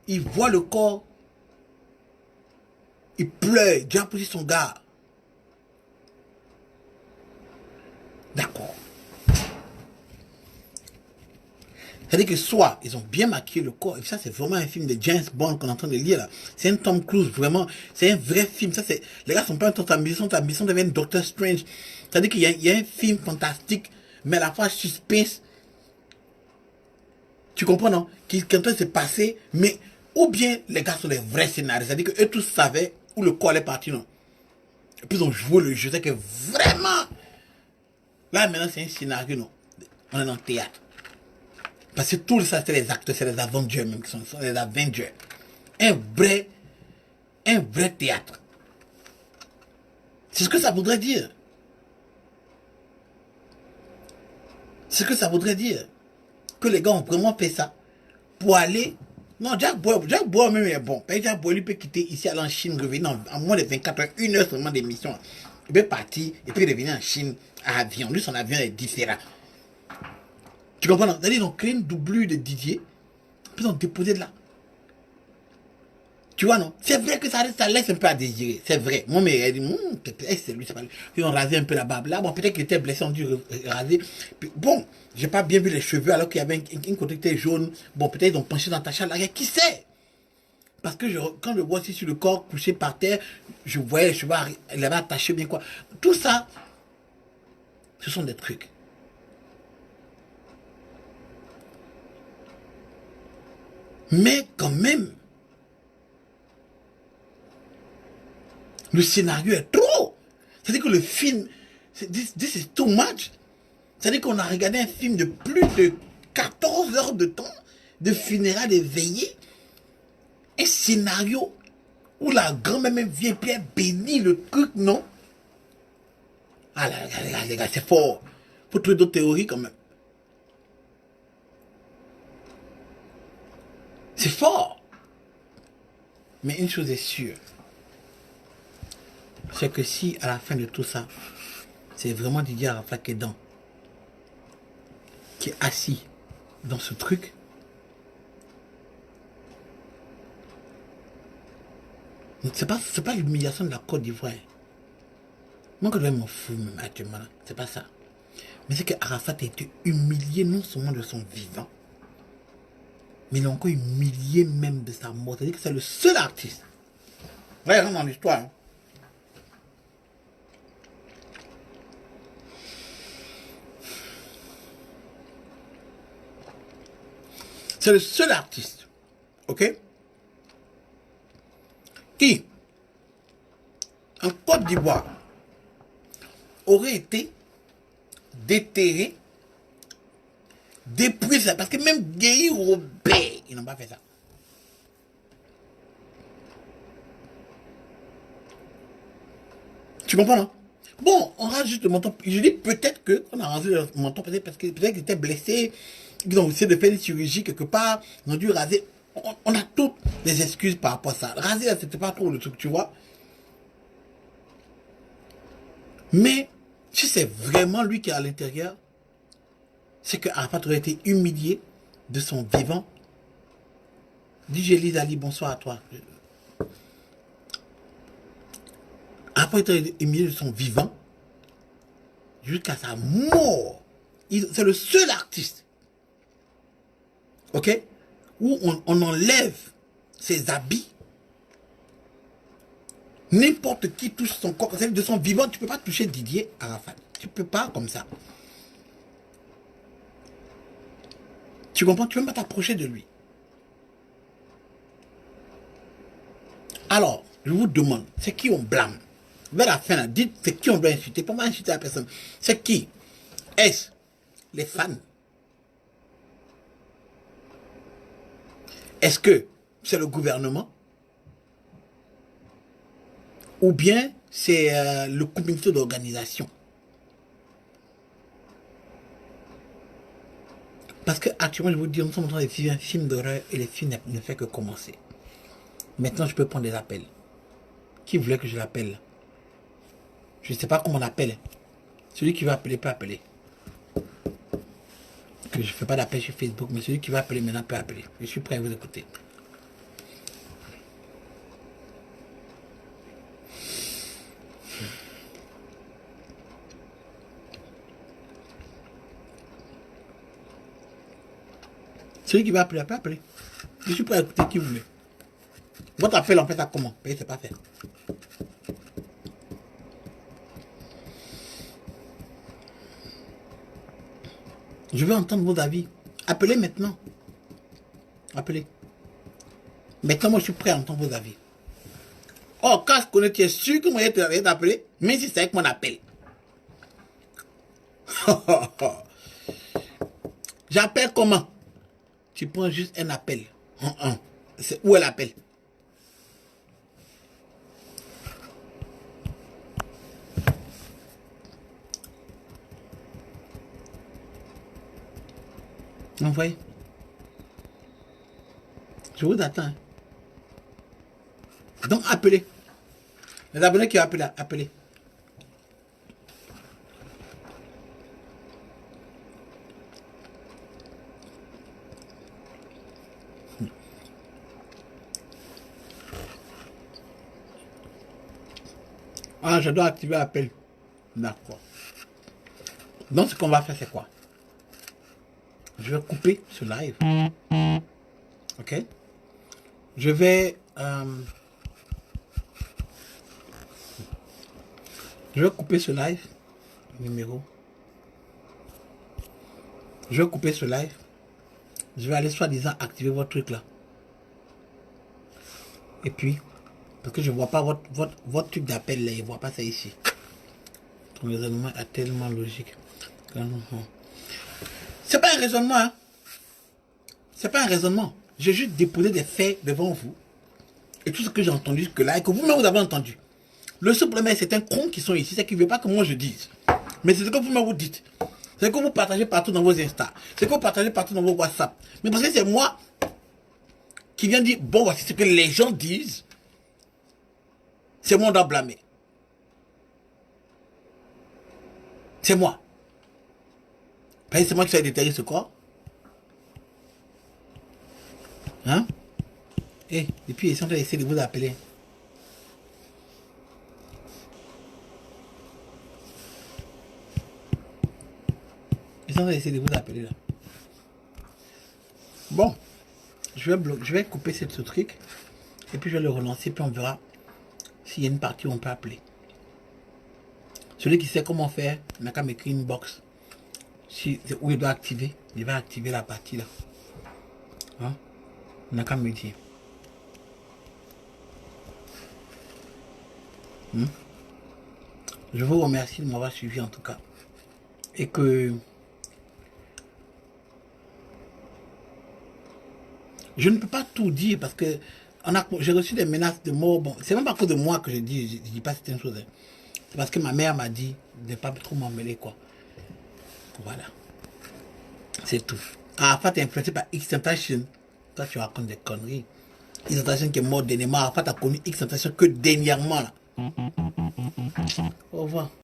Speaker 6: Il voit le corps. Il pleure. Il a poussé son gars. D'accord. C'est-à-dire que soit ils ont bien maquillé le corps, et ça c'est vraiment un film de James Bond qu'on est en train de lire là. C'est un Tom Cruise, vraiment. C'est un vrai film. Ça, c'est, les gars sont pas en train ta mission devient Doctor Strange. C'est-à-dire qu'il y a un film fantastique, mais à la fois suspense. Tu comprends, non? Qui quand s'est passé, mais ou bien les gars sont des vrais scénarios. C'est-à-dire qu'eux tous savaient où le corps est parti, non? Et puis ils ont joué le jeu. C'est que vraiment. Là maintenant c'est un scénario, non? On est dans le théâtre. Parce que tout ça, c'est les acteurs, c'est les Avengers même qui sont les Avengers. Un vrai théâtre. C'est ce que ça voudrait dire. C'est ce que ça voudrait dire. Que les gars ont vraiment fait ça pour aller... Non, Jack Boy même est bon. Jack Boy, lui peut quitter ici, aller en Chine, revenir en moins de 24 heures, 1 heure seulement d'émission. Il peut partir et puis revenir en Chine à avion. Lui, son avion est différent. Tu comprends? C'est-à-dire qu'ils ont créé une doublure de Didier, puis ils ont déposé de là. Tu vois, non? C'est vrai que ça laisse un peu à désirer. C'est vrai. Moi, mais elle dit, peut-être c'est lui, c'est pas lui. Ils ont rasé un peu la barbe là. Bon, peut-être qu'il était blessé, on dit raser. Puis, bon, j'ai pas bien vu les cheveux alors qu'il y avait une côté qui était jaune. Bon, peut-être ils ont penché dans ta chatte là. Qui sait? Parce que quand je vois ici sur le corps couché par terre, je voyais les cheveux, il avait attaché bien quoi. Tout ça, ce sont des trucs. Mais quand même, le scénario est trop. C'est-à-dire que le film, this is too much. C'est-à-dire qu'on a regardé un film de plus de 14 heures de temps, de funérailles, de veillées. Un scénario où la grand-mère même vient puis elle bénit le truc, non? Ah là, les gars, c'est fort. Faut trouver d'autres théories quand même. C'est fort. Mais une chose est sûre. C'est que si à la fin de tout ça, c'est vraiment Didier Arafat qui est assis dans ce truc, c'est pas l'humiliation de la Côte d'Ivoire. Moi, que je m'en fous même actuellement, c'est pas ça. Mais c'est que Arafat a été humilié non seulement de son vivant, mais il est encore humilié même de sa mort. C'est-à-dire que c'est le seul artiste. Regardons dans l'histoire. Hein. C'est le seul artiste, ok, qui, en Côte d'Ivoire, aurait été déterré, dépouillé, parce que même Guy Robert, ils n'ont pas fait ça. Tu comprends, non? Bon, on rase juste le menton. Je dis peut-être qu'on a rasé le menton, peut-être qu'il était blessé, ils ont essayé de faire une chirurgie quelque part, ils ont dû raser. On a toutes les excuses par rapport à ça. Raser, c'était pas trop le truc, tu vois. Mais, si c'est vraiment lui qui est à l'intérieur, c'est que Arafat aurait été humilié de son vivant. Dis Jélise Ali, bonsoir à toi. Arafat aurait été humilié de son vivant jusqu'à sa mort. C'est le seul artiste, ok, où on enlève ses habits. N'importe qui touche son corps, c'est de son vivant. Tu ne peux pas toucher Didier Arafat. Tu ne peux pas comme ça. Tu comprends? Tu ne peux pas t'approcher de lui. Alors, je vous demande, c'est qui on blâme? Vers la fin, là, dites, c'est qui on doit insulter? Pour moi, insulter la personne. C'est qui? Est-ce les fans? Est-ce que c'est le gouvernement? Ou bien c'est le comité d'organisation? Parce que actuellement, je vous dis, nous sommes en train de vivre un film d'horreur et le film ne fait que commencer. Maintenant, je peux prendre des appels. Qui voulait que je l'appelle? Je ne sais pas comment on appelle. Celui qui va appeler peut appeler. Que je ne fais pas d'appel sur Facebook, mais celui qui va appeler maintenant peut appeler. Je suis prêt à vous écouter. Celui qui va appeler peut appeler. Je suis prêt à écouter qui vous voulez. Votre appel en fait à comment? C'est pas fait. Je veux entendre vos avis. Appelez maintenant. Appelez. Maintenant, moi, je suis prêt à entendre vos avis. Oh, quand je connais, tu es sûr que moi, je vais t'appeler, même si c'est avec mon appel. J'appelle comment? Tu prends juste un appel. C'est où est l'appel? Vous voyez? Je vous attends. Donc, appelez. Les abonnés qui ont appelé, appelez. Ah, je dois activer l'appel. D'accord. Donc, ce qu'on va faire, c'est quoi? Je vais couper ce live. Ok? Je vais couper ce live. Numéro. Je vais couper ce live. Je vais aller soi-disant activer votre truc là. Et puis, parce que je ne vois pas votre truc d'appel là, je ne vois pas ça ici. Ton raisonnement est tellement logique. C'est pas un raisonnement, hein. C'est pas un raisonnement. J'ai juste déposé des faits devant vous. Et tout ce que j'ai entendu jusque là, et que vous-même vous avez entendu. Le seul problème, c'est un con qui sont ici, c'est qu'ils ne veulent pas que moi je dise. Mais c'est ce que vous-même vous dites. C'est que vous partagez partout dans vos Insta. C'est que vous partagez partout dans vos WhatsApp. Mais parce que c'est moi qui viens dire, bon, voici ce que les gens disent. C'est moi qui dois blâmer. C'est moi. Parce que c'est moi qui suis déterré ce corps. Hein? Et puis ils sont en train d'essayer de vous appeler. Ils sont en train d'essayer de vous appeler là. Bon. Je vais couper ce truc. Et puis je vais le relancer. Puis on verra s'il y a une partie où on peut appeler. Celui qui sait comment faire, il n'a qu'à m'écrire une box. Où il doit activer. Il va activer la partie là. Hein? Il n'a qu'à me dire. Je vous remercie de m'avoir suivi en tout cas. Et que je ne peux pas tout dire parce que j'ai reçu des menaces de mort. Bon, c'est même pas à cause de moi que je dis pas certaines choses. C'est parce que ma mère m'a dit de ne pas trop m'emmêler quoi. Voilà. C'est tout. Arafat est influencé par X-Tentation. Toi tu racontes des conneries. X-Tentation qui est mort dernièrement. Arafat a connu X-Tentation que dernièrement là. Au revoir.